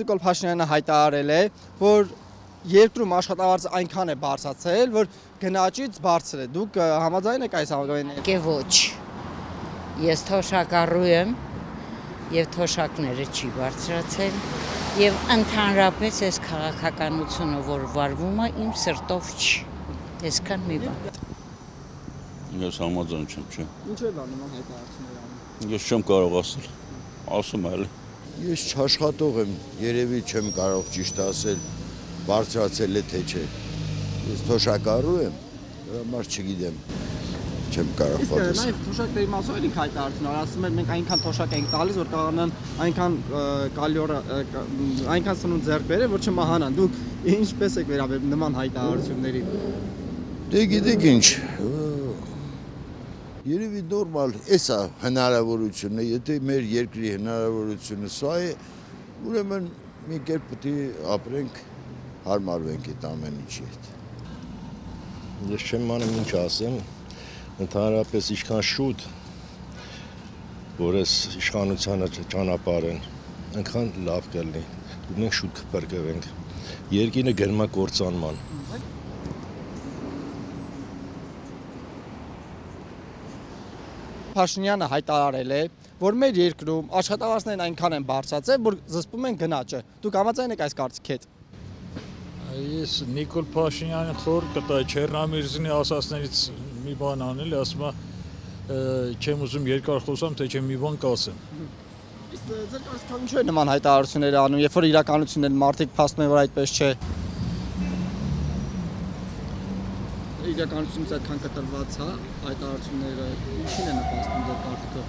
Նիկոլ Փաշինյանը հայտարարել է, որ երկրում աշխատավարձը այնքան է բարձրացել, որ գնաճից բարձր է։ Դուք համաձայն եք այս համաձայնին։ Ոչ։ Ես թոշակառու եմ եւ թոշակները չի բարձրացել եւ ընդհանրապես այս քաղաքականությունը, որ վարվում է, իմ սրտով չի։ Այսքան մի բան։ Ես համաձայն չեմ, չէ։ Ինչու է նման հայտարարություններ անում։ Ես չեմ կարող ասել։ Ասում եմ։ Ես չաշխատող եմ, երևի չեմ կարող ճիշտ ասել, բարձրացել է թե չէ։ Ես թոշակառու եմ, դրա համար չգիտեմ, չեմ կարող պատասխանել։ Իսկ նաև թոշակների մասով էլ հայտարարություն ասում են մենք այնքան թոշակ ենք տալիս, որ կարողանան այնքան կալորը այնքան սնունդ ձեռք բերեն, որ չմահանան։ Դուք ինչպես եք վերաբերվում նման հայտարարությունների։ Դե գիտեք ինչ, երևի նորմալ, էսա հնարավորությունն է, եթե մեր երկրի հնարավորությունը սա է, ուրեմն մի կերպ պետք է ապրենք, հարմարվենք այդ ամեն ինչի հետ։ Ես չեմ անում ինչ ասեմ, ընդհանրապես ինչքան շուտ, որ այս իշխանությանը ճանապարհեն, այնքան լավ կլինի, ու մենք շուտ կփրկվենք։ Երկինը գնում է կործանման։ Փաշինյանը հայտարարել է, որ մեր երկրում աշխատավարձներն այնքան են բարձրացել, որ զսպում են գնաճը։ Դուք համաձայն եք այս կարծիքի հետ։ Ես Նիկոլ Փաշինյանին խորհուրդ կտայի Չեռնամիրզինի ասածներից մի բան անել, ասում է չեմ ուզում երկար խոսամ, թե չեմ մի բան կասեմ։ Իսկ ձեր կարծիքով ինչու է նման հայտարարություններ անում, երբ որ իրականությունն են մարդիկ փաստում են, որ այդպես չէ։ Իրականությունից այդքան կտրված է հայտարարությունները, ինչին է նպաստում ձեր կարծիքով։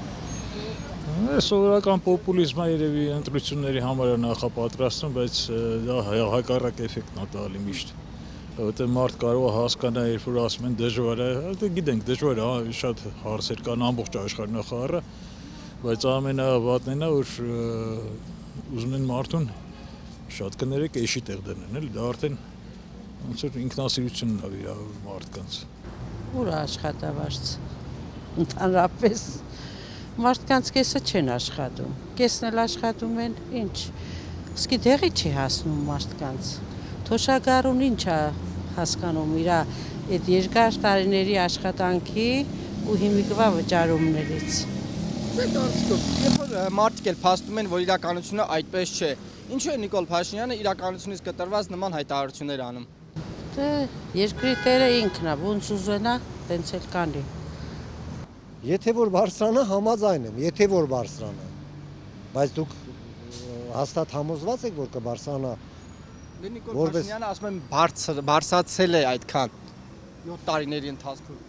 Սովորական պոպուլիզմը երևի ընտրությունների համար է նախապատրաստում, բայց դա հակառակ էֆեկտն է տալի միշտ։ Որտեղ մարդ կարող է հասկանա, երբ որ ասում են դժվար է, դե գիտենք դժվար է, շատ հարցեր կան ամբողջ աշխարհի նախարարը, բայց ամենավատն է, որ ուզում են մարդուն շատ կներեք էշի տեղ դնեն, էլի դա արդեն ոնց որ ինքնասիրությունն է վիրավորում մարդկանց։ Ուր աշխատավարձ։ Ընդհանրապես մարդկանց կեսը չեն աշխատում, կեսն էլ աշխատում են, ինչ, իսկի դեղի չի հասնում մարդկանց, թոշակառուն ինչ է հասկանում իր այդ երկար տարիների աշխատանքի ու հիմիկվա վճարումներից։ Ձեր կարծիքով, երբ որ մարդիկ էլ փաստում են, որ իրականությունը այդպես չէ, ինչու է Նիկոլ Փաշինյանը իրականությունից կտրված նման հայտարարություններ անում։ Դե երկրի տերը ինքն է, ոնց ուզենա, տենց էլ կանի։ Եթե որ բարձրանա համաձայն եմ, եթե որ բարձրանա, բայց դուք հաստատ համոզված եք, որ կբարձրանա։ Դե Նիկոլ Փաշինյանը ասում են բարձրացել է այդքան 7 տարիների ընթացքում։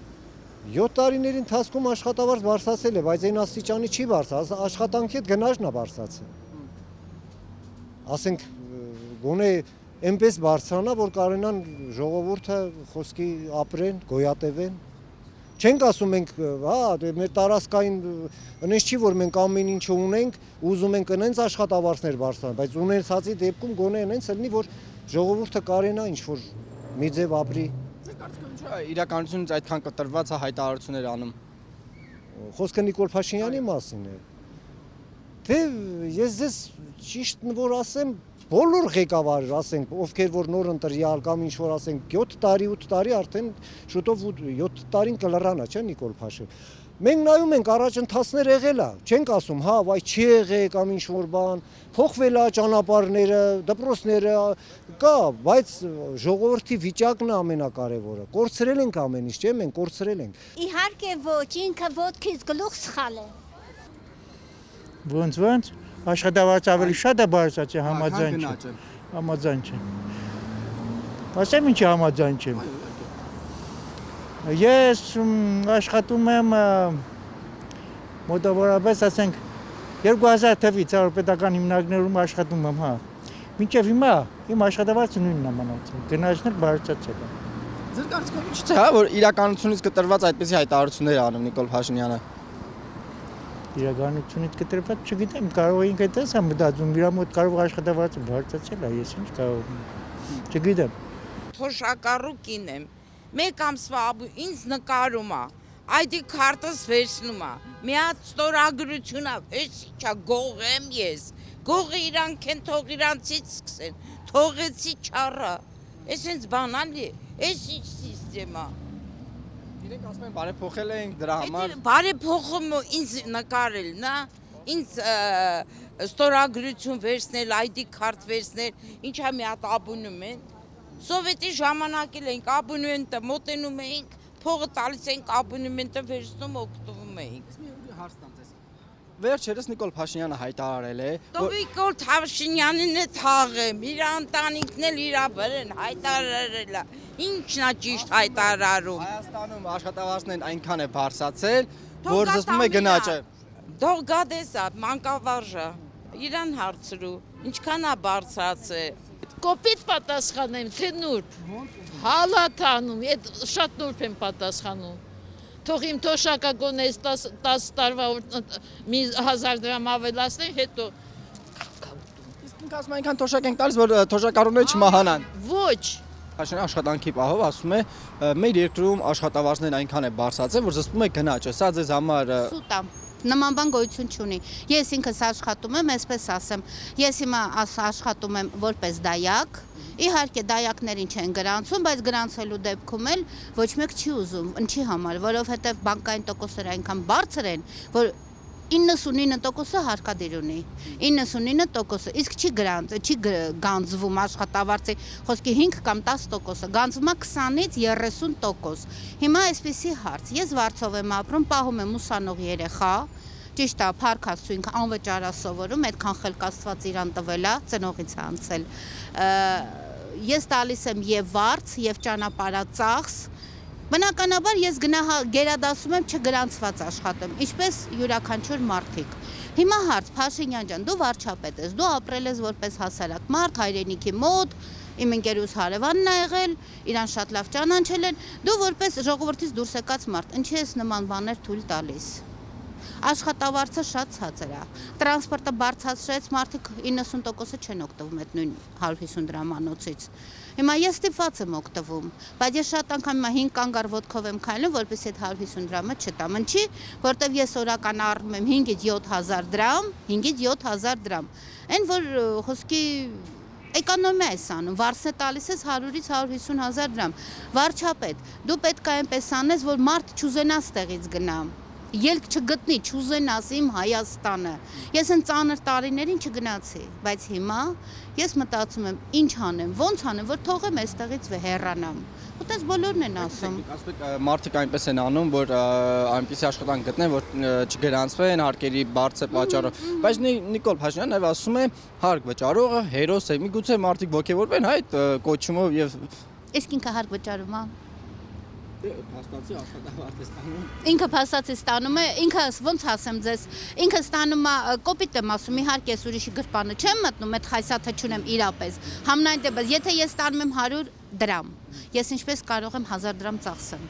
7 տարիների ընթացքում աշխատավարձ բարձրացել է, բայց այն աստիճանի չի բարձրացել, աշխատանքի հետ գնաճն է բարձրացել։ Ասենք գոնե այնպես բարձրանա, որ կարենան ժողովուրդը խոսքի ապրեն, գոյատևեն։ Չենք ասում մենք, մեր տարածքային այնպես չի, որ մենք ամեն ինչը ունենք, ուզում ենք այնց աշխատավարձներ բարձրանալ, բայց ունեցածի դեպքում գոնե այնց լինի, որ ժողովուրդը կարենա ինչ-որ մի ձև ապրի։ Ձեր կարծիքով ինչու է իրականությունից այդքան կտրված է հայտարարություններ անում։ Խոսքը Նիկոլ Փաշինյանի մասին է։ Թե ես ձեզ ճիշտ որ ասեմ, բոլոր ղեկավարներ, ասենք, ովքեր որ նոր ընտրյալ կամ ինչ որ ասենք 7 տարի, 8 տարի արդեն շուտով 7 տարին կլռանա, չէ՞ Նիկոլ Փաշինյան։ Մենք նայում ենք առաջընթացներ եղել է, չենք ասում, հա, վայ չի եղել կամ ինչ որ բան, փոխվել է ճանապարհները, դպրոցները, կա, բայց ժողովրդի վիճակն է ամենակարևորը։ Կորցրել ենք ամեն ինչ, չէ՞, մենք կորցրել ենք։ Իհարկե ոչ, ինքը ոտքից գլուխ սխալ է։ Ոնց աշխատավարձ ավելի շատ է բարձրացել, համաձայն չեմ։ Համաձայն չեմ։ Ասեմ ինչի համաձայն չեմ։ Ես աշխատում եմ մոտավորապես ասենք 2000 թվականից պետական հիմնարկներում աշխատում եմ, հա։ Մինչև հիմա իմ աշխատավարձը նույնն է մնացել, գնաճն էլ բարձրացել է։ Ձեր կարծիքով ինչու՞ չէ, հա, որ իրականությունից կտրված այդպիսի հայտարարություններ անում Նիկոլ Փաշինյանը։ Իրականությունից կտրված չգիտեմ, կարող ինքը դες եմ մտածում, իր մոտ կարող աշխատավարձը բարձրացել է, ես ինչ կարող եմ։ Չգիտեմ։ Թոշակառու կին եմ։ Մեկ ամսվա ինձ նկարում է, ID քարտս վերցնում է։ Մի հատ ստորագրություն է, էս ինչա գող եմ ես։ Գողը իրանք են, թող իրանցից սկսեն, թողեցի չառա, ես ինձ բանալի, ես ինչ սիստեմա։ Իրենք ասում են բարեփոխել ենք դրա համար։ Բարեփոխումը ինձ նկարելն է, ինձ ստորագրություն վերցնել, ID քարտ վերցնել, ինչա մի հատ աբոնեմենտ։ Սովետի ժամանակել ենք աբոնեմենտը մոտենում էինք, փողը տալիս ենք աբոնեմենտը վերցնում օգտվում էինք։ Հարց տամ ձեզ։ Վերջերս Նիկոլ Փաշինյանը հայտարարել է, որ Նիկոլ Փաշինյանին է թաղեմ, իր ընտանիքն էլ իր վրան հայտարարել է։ Ինչն է ճիշտ հայտարարում։ Հայաստանում աշխատավարձներն այնքան է բարձրացել, որ զսպում է գնաճը։ Դող գադեսա, մանկավարժա, իրան հարցրու, ինչքան է բարձրացել։ Կոպիտ պատասխանեմ, թե նուրբ։ Հալաթանում, այդ շատ նուրբ եմ պատասխանում։ Թող իմ թոշակը գոնե 10 տարվա 1000 դրամ ավելացնեն, հետո Իսկ ինքը ասում է այնքան թոշակ ենք տալիս, որ թոշակառուները չմահանան։ ոչ։ Փաշինյանը աշխատանքի պահով ասում է, մեր երկրում աշխատավարձներն այնքան է բարձրացել, որ զսպում է գնաճը։ Սա ձեզ համար Սուտ է։ Նման բան գոյություն չունի։ Ես ինքս աշխատում եմ, այսպես ասեմ, ես հիմա աշխատում եմ որպես դայակ։ Իհարկե դայակներին չեն գրանցում, բայց գրանցելու դեպքում էլ ոչ մեկ չի ուզում, ինչի համար, որովհետև բանկային տոկոսները այնքան բարձր են, որ 99%-ը հարկադիր ունի, 99%-ը, իսկ չի գանձվում աշխատավարձի, խոսքի 5 կամ 10%-ը, գանձվում է 20-ից 30%։ Հիմա այսպիսի հարց, ես Վարչով եմ ապրում, պահում եմ ուսանող երեխա, ճիշտ է, Փառք Աստծո ինքը անվճար է սովորում, այդքան խելք Աստված իրան տվել է, ծնողից է անցել։ Ես տալիս եմ եւ վարձ, եւ ճանապարհածախս։ Բնականաբար ես գերադասում եմ չգրանցված աշխատեմ, ինչպես յուրաքանչյուր մարդիկ։ Հիմա հարց, Փաշինյան ջան, դու վարչապետ ես, դու ապրել ես որպես հասարակ մարդ, հայրենիքի մոտ, իմ ընկերուս հարևանն ա եղել, իրան շատ լավ ճանաչել են, դու որպես ժողովրդից դուրս եկած մարդ, ինչի ես նման բաներ թույլ տալիս։ Աշխատավարձը շատ ցածր է։ Տրանսպորտը բարձրացրեց, մարդիկ 90%-ը չեն օգտվում այդ նույն 150 դրամանոցից։ Հիմա ես ստիպված եմ օգտվում, բայց ես շատ անգամ 5 կանգար ոտքով եմ քայլում, որպեսզի այդ 150 դրամը չտամ։ Ինչի, որտեվ ես օրական առնում եմ 5-ից 7000 դրամ, 5-ից 7000 դրամ։ Այն որ խոսքի էկոնոմիա ես անում, վարձը տալիս ես 100-ից 150,000 դրամ։ Վարչապետ, դու պետք է այնպես անես, որ մարդ չուզենա ստեղից գնա։ Ելք չգտնի, չուզենաս իմ Հայաստանը։ Ես այն ծանր տարիներին չգնացի, բայց հիմա ես մտածում եմ ինչ անեմ, ոնց անեմ, որ թողեմ այստեղից հեռանամ։ Այդպես բոլորն են ասում։ Մարդիկ այնպես են անում, որ այնպիսի աշխատանք գտնեն, որ չգրանցվեն, հարկերի բարձր պատճառով։ Բայց Նիկոլ Փաշինյանը նաև ասում է, հարկ վճարողը հերոս է։ Միգուցե մարդիկ ոգևորվեն այդ կոչումով եւ Իսկ ինքը հարկ վճարում է։ Փաստացի աշխատավարձ է ստանում։ Ինքը փաստացի ստանում է, ինքը ոնց ասեմ ձեզ, ինքը ստանում է, կոպիտ եմ ասում, իհարկե ես ուրիշի գրպանը չեմ մտնում, այդ խայսաթը չունեմ իրապես։ Համենայն դեպս, եթե ես ստանում եմ 100 դրամ, ես ինչպես կարող եմ 1000 դրամ ծախսեմ։